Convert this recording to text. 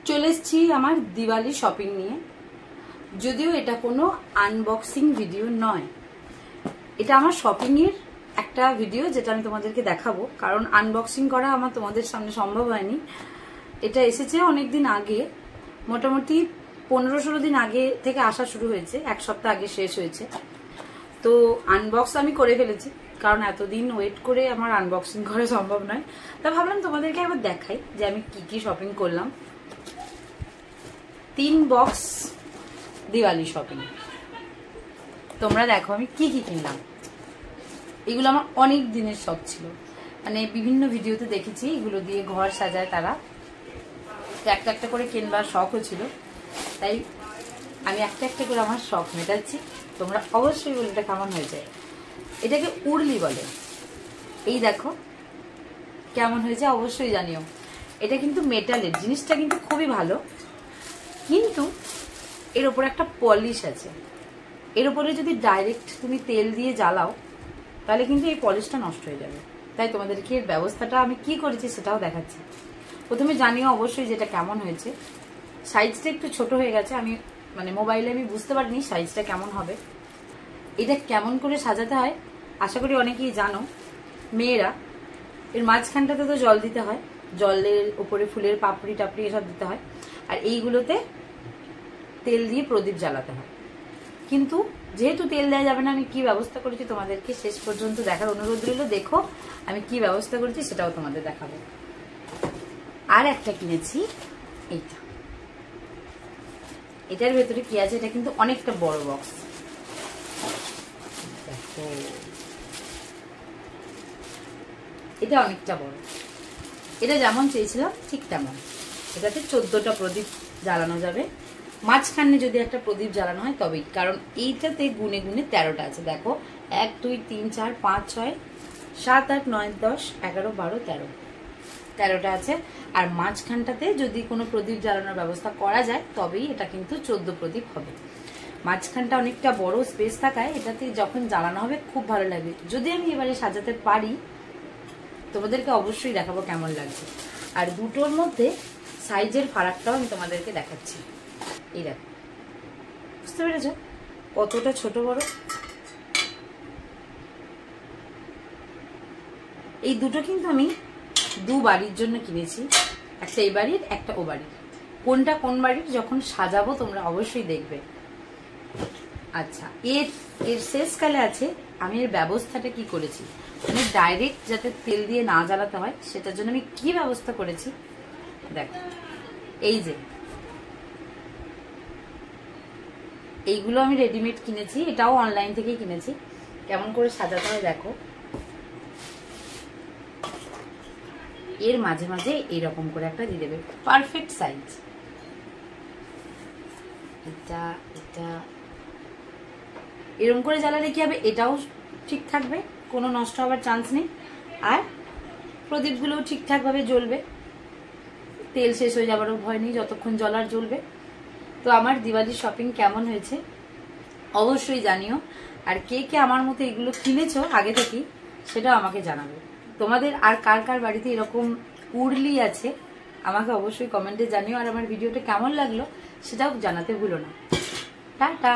চলে এসেছি আমার দিওয়ালি শপিং নিয়ে। যদিও এটা কোনো আনবক্সিং ভিডিও নয়, এটা আমার শপিং এর একটা ভিডিও যেটা আমি তোমাদেরকে দেখাবো, কারণ আনবক্সিং করা আমার তোমাদের সামনে সম্ভব হয়নি। এটা এসেছে অনেকদিন আগে, মোটামুটি 15-16 দিন আগে থেকে আসা শুরু হয়েছে, এক সপ্তাহ আগে শেষ হয়েছে। তো আনবক্স আমি করে ফেলেছি, কারণ এতদিন ওয়েট করে আমার আনবক্সিং করা সম্ভব নয়। তা ভাবলাম তোমাদেরকে একবার দেখাই যে আমি কি কি শপিং করলাম। 3 বক্স দিওয়ালি শপিং। তোমরা দেখো আমি কি কি কিনলাম। এগুলো আমার অনেক দিনের শখ ছিল, মানে বিভিন্ন ভিডিওতে দেখেছি এগুলো দিয়ে ঘর সাজায় তারা। একটা একটা করে কেনবার শখও ছিল, তাই আমি একটা একটা করে আমার শখ মেটাচ্ছি। তোমরা অবশ্যই বলে এটা কেমন হয়ে যায়। এটাকে উড়লি বলে। এই দেখো কেমন হয়েছে অবশ্যই জানিও। এটা কিন্তু মেটালের, জিনিসটা কিন্তু খুবই ভালো, কিন্তু এর ওপর একটা পলিশ আছে। এর উপরে যদি ডাইরেক্ট তুমি তেল দিয়ে জ্বালাও তাহলে কিন্তু এই পলিশটা নষ্ট হয়ে যাবে। তাই তোমাদেরকে এর ব্যবস্থাটা আমি কি করেছি সেটাও দেখাচ্ছি। প্রথমে জানিও অবশ্যই যেটা কেমন হয়েছে। সাইজটা একটু ছোট হয়ে গেছে, আমি মানে মোবাইলে আমি বুঝতে পারিনি সাইজটা কেমন হবে। এটা কেমন করে সাজাতে হয় আশা করি অনেকেই জানো। মেয়েরা এর মাঝখানটাতে তো জল দিতে হয়, জলের উপরে ফুলের পাপড়ি টাপড়ি এসব দিতে হয়, আর এইগুলোতে তেল দিয়ে প্রদীপ জ্বালাতে হয়। কিন্তু যেহেতু তেল দেওয়া যাবে না, আমি কি ব্যবস্থা করেছি তোমাদেরকে শেষ পর্যন্ত দেখার অনুরোধ রইল। দেখো আমি কি ব্যবস্থা করেছি সেটাও তোমাদের দেখাবো। আর একটা কিনেছি এইটা, এটার ভেতরে কি আছে, এটা কিন্তু অনেকটা বড় বক্স। দেখো এটা অনেকটা বড়। এটা যেমন চেয়েছিলাম ঠিক তেমন। এটাতে 14টা প্রদীপ জ্বালানো যাবে। মাঝখানে যদি একটা প্রদীপ জ্বালানো হয় তবেই, কারণ এইটাতে গুনে গুনে 13টা আছে। দেখো 1 2 3 4 5 6 7 8 9 10 11 12 13, 13টা আছে। আর মাঝখানটাতে যদি কোনো প্রদীপ জ্বালানোর ব্যবস্থা করা যায় তবেই এটা কিন্তু 14 প্রদীপ হবে। মাঝখানটা অনেকটা বড় স্পেস থাকায় এটাতে যখন জ্বালানো হবে খুব ভালো লাগবে। যদি আমি এবারে সাজাতে পারি তোমাদেরকে অবশ্যই দেখাবো কেমন লাগছে। আর দুটোর মধ্যে সাইজের ফারাকটাও আমি তোমাদেরকে দেখাচ্ছি। এই দেখো, বুঝতে পেরেছ কতটা ছোট বড়। এই দুটো কিন্তু আমি 2 বাড়ির জন্য কিনেছি, একটা এই বাড়ির একটা ও বাড়ির। কোনটা কোন বাড়ির যখন সাজাবো তোমরা অবশ্যই দেখবে। আচ্ছা, এর শেষকালে আছে আমি এর ব্যবস্থাটা কি করেছি, মানে ডাইরেক্ট যাতে তেল দিয়ে না জ্বালাতে হয় সেটার জন্য আমি কি ব্যবস্থা করেছি দেখো। এই যে এইগুলো আমি রেডিমেড কিনেছি, এটাও অনলাইন থেকেই কিনেছি। কেমন করে সাজাতে হয় দেখো। এর মাঝে মাঝে এইরকম করে একটা দিয়ে দেবে, পারফেক্ট সাইজ। এটা এটা এরকম করে জ্বালালে কি হবে, এটাও ঠিক থাকবে, কোনো নষ্ট হওয়ার চান্স নেই। আর প্রদীপগুলোও ঠিকঠাক ভাবে জ্বলবে, তেল শেষ হয়ে যাবারও ভয় নেই, যতক্ষণ জ্বলার জ্বলবে। তো আমার দিওয়ালি শপিং কেমন হয়েছে অবশ্যই জানিও। আর কে কে আমার মতো এগুলো কিনেছো আগে থেকেই সেটাও আমাকে জানাবে। তোমাদের আর কার কার বাড়িতে এরকম উড়লি আছে আমাকে অবশ্যই কমেন্টে জানিও। আর আমার ভিডিওটা কেমন লাগলো সেটাও জানাতে ভুলো না। টাটা।